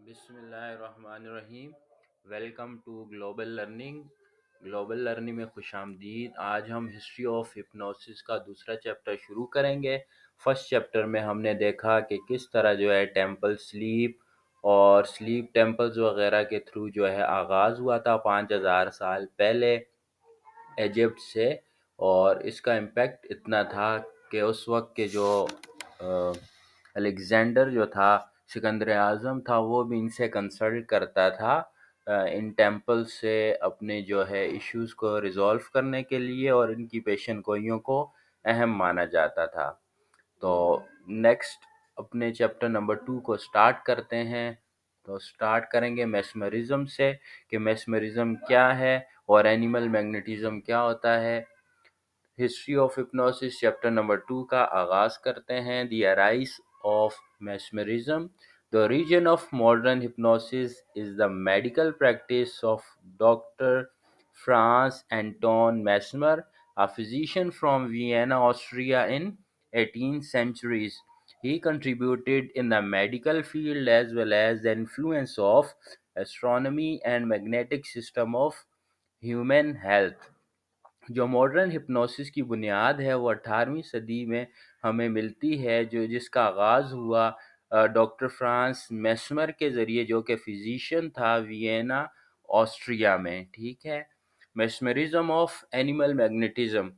बिस्मिल्लाहिर्रहमानिर्रहीम। Welcome to global learning में खुशामदीद। आज हम हिस्ट्री ऑफ हिप्नोसिस का दूसरा चैप्टर शुरू करेंगे। फर्स्ट चैप्टर में हमने देखा कि किस तरह जो है टेंपल स्लीप और स्लीप टेंपल्स वगैरह के थ्रू जो है आगाज़ हुआ था 5000 साल पहले इजिप्ट से। और इसका इम्पेक्ट इतना था कि उस वक्त के जो अलेक्जेंडर जो था, सिकंदर आज़म था, वो भी इनसे कंसल्ट करता था इन टेम्पल से अपने जो है इश्यूज़ को रिज़ॉल्व करने के लिए, और इनकी पेशन गोइयों को अहम माना जाता था। तो नेक्स्ट अपने चैप्टर नंबर 2 को स्टार्ट करते हैं। तो स्टार्ट करेंगे मेस्मरिज्म से कि मेस्मरिज्म क्या है और एनिमल मैग्नेटिज्म क्या होता है। History of hypnosis chapter number 2 का आगाज़ करते हैं। The arise of mesmerism. The origin of modern hypnosis is the medical practice of Dr. Franz Anton Mesmer, a physician from Vienna, Austria in 18th centuries. He contributed in the medical field as well as the influence of astronomy and magnetic system of human health. जो modern hypnosis की बुनियाद है वो 18वीं सदी में हमें मिलती है, जो जिसका आगाज़ हुआ डॉक्टर फ्रांस मेस्मर के ज़रिए, जो कि फिजिशियन था वियना, ऑस्ट्रिया में। ठीक है। Mesmerism of animal magnetism.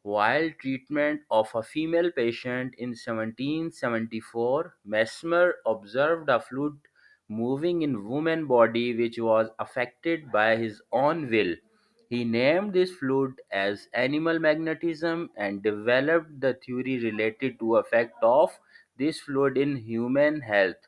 While treatment of a female patient in 1774, Mesmer observed a fluid moving in woman's body which was affected by his own will. He named this fluid as animal magnetism and developed the theory related to effect of this fluid in human health.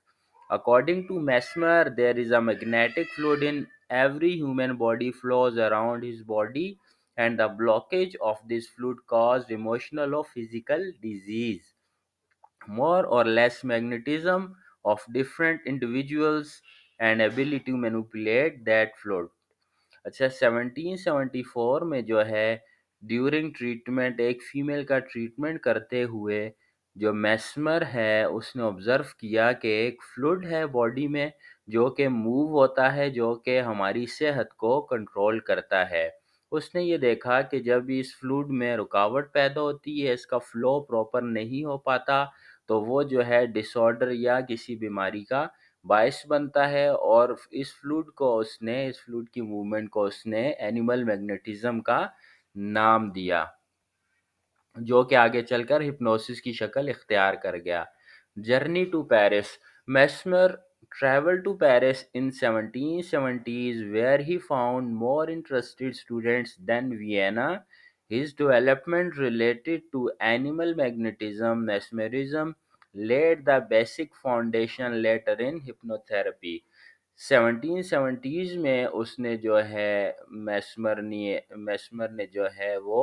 According to Mesmer, there is a magnetic fluid in every human body flows around his body, and the blockage of this fluid caused emotional or physical disease. More or less magnetism of different individuals and ability to manipulate that fluid. अच्छा, 1774 में जो है during treatment, एक female का treatment करते हुए, जो मैस्मर है उसने ऑब्ज़र्व किया कि एक फ्लूइड है बॉडी में जो कि मूव होता है, जो कि हमारी सेहत को कंट्रोल करता है। उसने ये देखा कि जब इस फ्लूइड में रुकावट पैदा होती है, इसका फ़्लो प्रॉपर नहीं हो पाता, तो वो जो है डिसऑर्डर या किसी बीमारी का बायस बनता है। और इस फ्लूइड की मूवमेंट को उसने एनिमल मैग्नेटिज्म का नाम दिया, जो कि आगे चलकर हिप्नोसिस की शक्ल इख्तियार कर गया। Journey to Paris. Mesmer traveled to Paris in 1770s, where he found more interested students than Vienna. His development related to animal magnetism, mesmerism, laid the basic foundation later in hypnotherapy. 1770s में उसने जो है मैस्मर ने जो है वो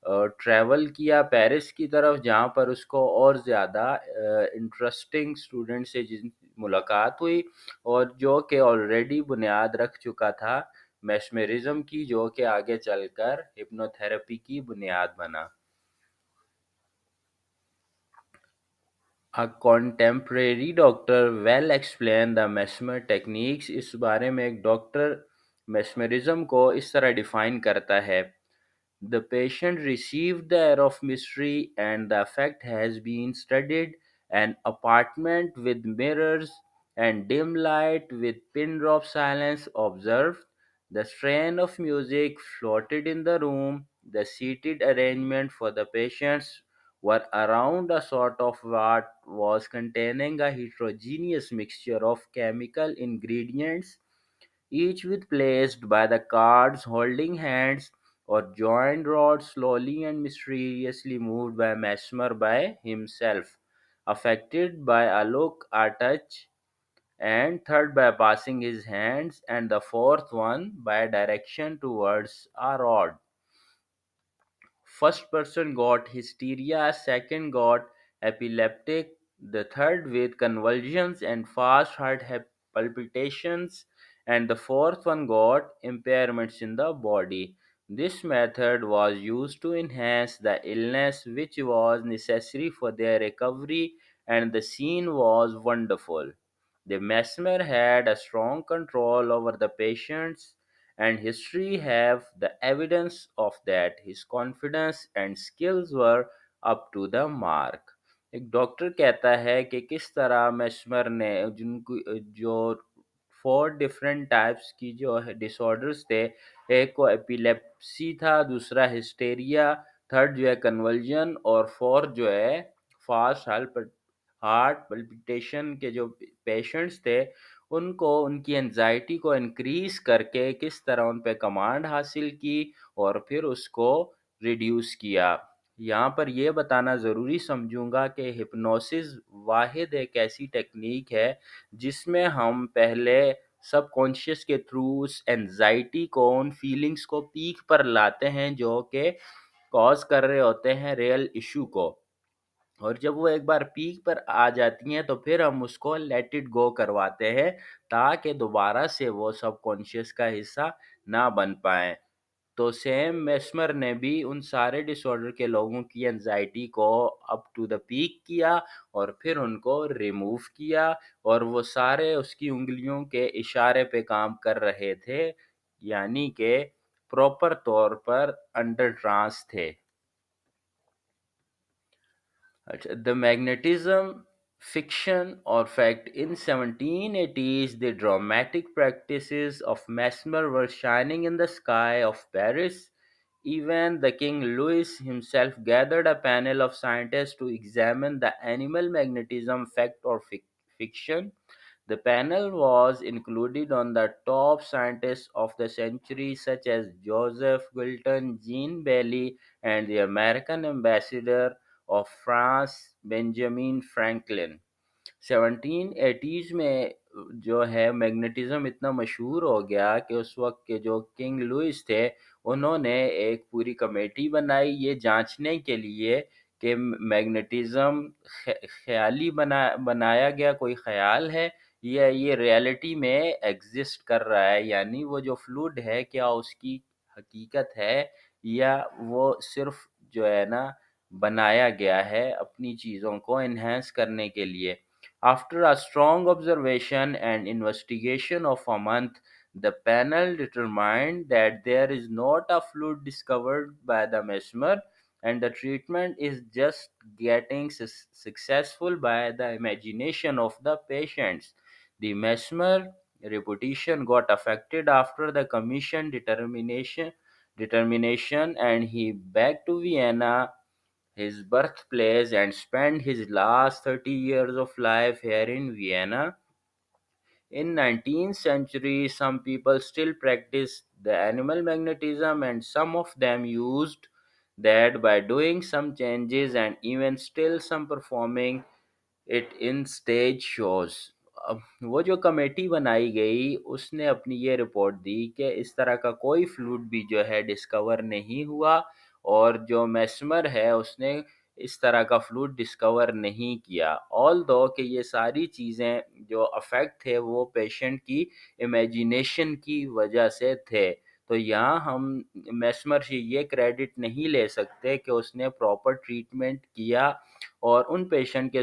travel किया Paris की तरफ, जहाँ पर उसको और ज़्यादा इंटरेस्टिंग स्टूडेंट से जिन मुलाकात हुई, और जो कि ऑलरेडी बुनियाद रख चुका था मैस्मेरिज्म की, जो कि आगे चलकर हिप्नोथेरेपी की बुनियाद बना। A contemporary doctor well explain the mesmer techniques. इस बारे में एक डॉक्टर mesmerism को इस तरह डिफाइन करता है: The patient received the air of mystery, and the effect has been studied. An apartment with mirrors and dim light with pin drop silence observed. The strain of music floated in the room. The seated arrangement for the patients were around a sort of what was containing a heterogeneous mixture of chemical ingredients, each with placed by the cards holding hands or joined rods slowly and mysteriously moved by Mesmer by himself, affected by a look, a touch, and third by passing his hands, and the fourth one by direction towards a rod. First person got hysteria, second got epileptic, the third with convulsions and fast heart palpitations, and the fourth one got impairments in the body. This method was used to enhance the illness, which was necessary for their recovery, and the scene was wonderful. The Mesmer had a strong control over the patients, and history have the evidence of that. His confidence and skills were up to the mark. एक doctor कहता है कि किस तरह Mesmer ने जिनको जो 4 different types की जो है डिसऑर्डर्स थे, एक को एपिलेप्सी था, दूसरा हिस्टेरिया, थर्ड जो है कन्वल्जन, और फोर्थ जो है फास्ट हार्ट पल्पिटेशन के जो पेशेंट्स थे, उनको उनकी एंजाइटी को इंक्रीज करके किस तरह उन पे कमांड हासिल की और फिर उसको रिड्यूस किया। यहाँ पर यह बताना ज़रूरी समझूंगा कि हिप्नोसिस वाहिद एक ऐसी टेक्निक है जिसमें हम पहले सबकॉन्शियस के थ्रू उस एंजाइटी को, उन फीलिंग्स को पीक पर लाते हैं जो कि कॉज कर रहे होते हैं रियल इशू को, और जब वो एक बार पीक पर आ जाती हैं तो फिर हम उसको लेट इट गो करवाते हैं ताकि दोबारा से वो सबकॉन्शियस का हिस्सा ना बन पाए। तो सेम मेस्मर ने भी उन सारे डिसऑर्डर के लोगों की एंजाइटी को अप टू द पीक किया और फिर उनको रिमूव किया, और वो सारे उसकी उंगलियों के इशारे पे काम कर रहे थे, यानी कि प्रॉपर तौर पर अंडर ट्रांस थे। The magnetism, fiction or fact, in 1780s, the dramatic practices of Mesmer were shining in the sky of Paris. Even the King Louis himself gathered a panel of scientists to examine the animal magnetism, fact or fiction. The panel was included on the top scientists of the century, such as Joseph Wilton, Jean Bailey, and the American ambassador of France, Benjamin Franklin। 1780s में जो है magnetism इतना मशहूर हो गया कि उस वक्त के जो किंग लुइस थे, उन्होंने एक पूरी कमेटी बनाई ये जांचने के लिए कि मैग्नेटिज्म ख्याली बनाया गया कोई ख्याल है या ये रियलिटी में एग्जिस्ट कर रहा है, यानी वो जो फ्लूइड है क्या उसकी हकीकत है या वो सिर्फ जो है ना बनाया गया है अपनी चीज़ों को एनहांस करने के लिए। After a strong observation and investigation of a month, the panel determined that there is not a fluid discovered by the mesmer, and the treatment is just getting successful by the imagination of the patients. The mesmer reputation got affected after the commission determination, and he back to Vienna, his birthplace, and spent his last 30 years of life here in Vienna. In 19th century, some people still practice the animal magnetism, and some of them used that by doing some changes, and even still some performing it in stage shows. अब वो जो committee बनाई गई उसने अपनी ये report दी कि इस तरह का कोई फ्लूइड भी जो है डिस्कवर नहीं हुआ, और जो मेस्मर है उसने इस तरह का फ्लूइड डिस्कवर नहीं किया, ऑल दो कि ये सारी चीज़ें जो अफेक्ट थे वो पेशेंट की इमेजिनेशन की वजह से थे। तो यहाँ हम मेस्मर से ये क्रेडिट नहीं ले सकते कि उसने प्रॉपर ट्रीटमेंट किया और उन पेशेंट के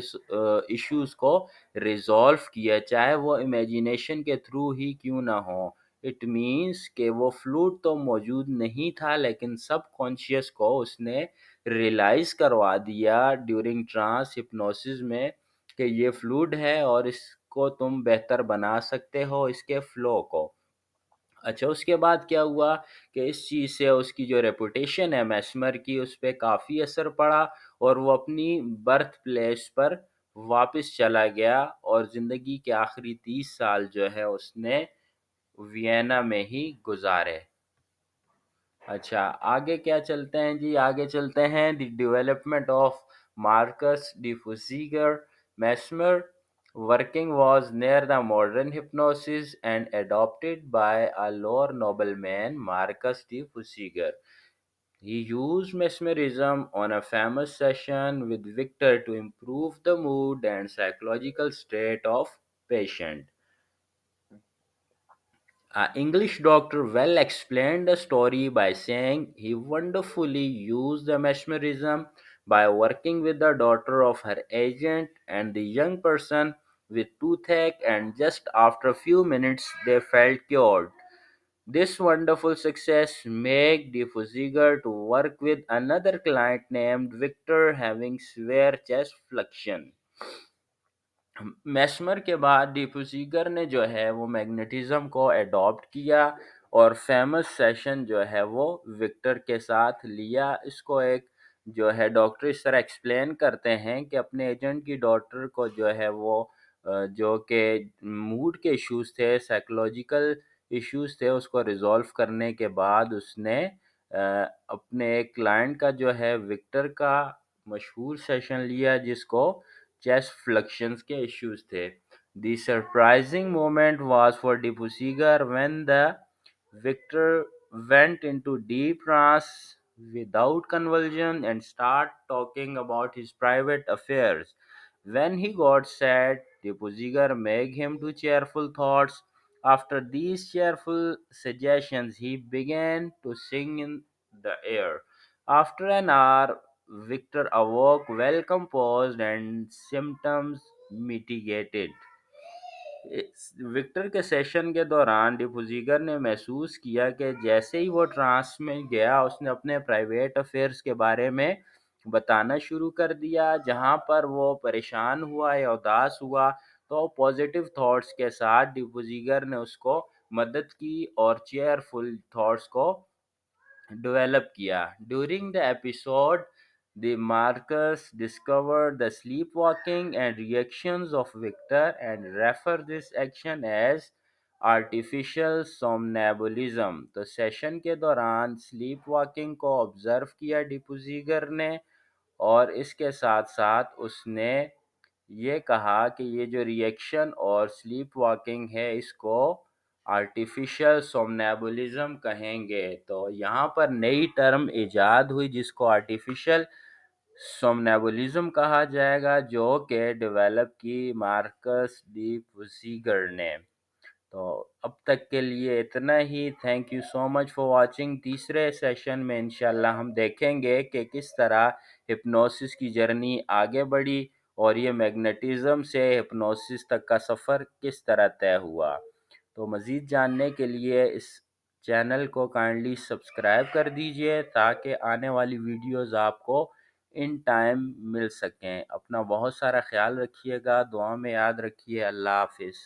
इश्यूज को रिजॉल्व किया, चाहे वो इमेजिनेशन के थ्रू ही क्यों ना हो। इट मीन्स कि वो फ्लूड तो मौजूद नहीं था लेकिन सब कॉन्शियस को उसने रियलाइज करवा दिया ड्यूरिंग ट्रांस हिप्नोसिस में कि ये फ्लूड है और इसको तुम बेहतर बना सकते हो, इसके फ्लो को। अच्छा, उसके बाद क्या हुआ कि इस चीज़ से उसकी जो रेपुटेशन है मैस्मर की उस पे काफ़ी असर पड़ा, और वो अपनी बर्थ प्लेस पर वापस चला गया और ज़िंदगी के आखिरी 30 साल जो है उसने वियना में ही गुजारे। अच्छा, आगे क्या चलते हैं जी, आगे चलते हैं द डेवलपमेंट ऑफ मार्कस डिफुसीगर Mesmer working was near the modern hypnosis and adopted by a lower nobleman, Marcus de Fusiger. He used mesmerism on a famous session with Victor to improve the mood and psychological state of patient. An English doctor well explained the story by saying he wonderfully used the mesmerism by working with the daughter of her agent, and the young person with toothache, and just after a few minutes they felt cured. This wonderful success made the Fuziger to work with another client named Victor having severe chest fluxion. मैस्मर के बाद diffuser ने जो है वो magnetism को adopt किया और famous session जो है वो विक्टर के साथ लिया। इसको एक जो है डॉक्टर इस तरह एक्सप्लेन करते हैं कि अपने एजेंट की डॉटर को जो है वो जो कि मूड के इश्यूज थे, साइकोलॉजिकल इश्यूज थे, उसको रिजॉल्व करने के बाद उसने अपने एक क्लाइंट का जो है विक्टर का मशहूर सेशन लिया जिसको chest fluxions के issues थे. The surprising moment was for Depusiger when the victor went into deep trance without convulsion and start talking about his private affairs. When he got sad, Depusiger made him to cheerful thoughts. After these cheerful suggestions, he began to sing in the air. After an hour, Victor awoke well composed and symptoms mitigated. Victor के session के दौरान डिफुजिगर ने महसूस किया कि जैसे ही वो trans में गया उसने अपने प्राइवेट अफेयर्स के बारे में बताना शुरू कर दिया। जहां पर वो परेशान हुआ या उदास हुआ तो पॉजिटिव थॉट्स के साथ डिफुजिगर ने उसको मदद की और चेयरफुल थॉट्स को डेवलप किया। During the episode, the Marcus discovered the sleepwalking and reactions of Victor and refer this action as artificial somnambulism। तो सेशन के दौरान स्लीप वॉकिंग को ऑब्जर्व किया डिपुजीगर ने और इसके साथ साथ उसने ये कहा कि ये जो रिएक्शन और स्लीप वॉकिंग है इसको आर्टिफिशियल सोमनैबुलिज्म कहेंगे। तो यहाँ पर नई टर्म इजाद हुई जिसको आर्टिफिशियल सोमनैबुलिज्म कहा जाएगा जो कि डेवलप की मार्कस डी पुसीगर ने। तो अब तक के लिए इतना ही। Thank you so much for watching. तीसरे सेशन में इंशाल्लाह हम देखेंगे कि किस तरह हिप्नोसिस की जर्नी आगे बढ़ी और ये मैग्नेटिज्म से हिप्नोसिस तक का सफ़र किस तरह तय हुआ। तो मज़ीद जानने के लिए इस चैनल को काइंडली सब्सक्राइब कर दीजिए ताकि आने वाली वीडियोस आपको इन टाइम मिल सकें। अपना बहुत सारा ख्याल रखिएगा, दुआ में याद रखिए। अल्लाह हाफिज़।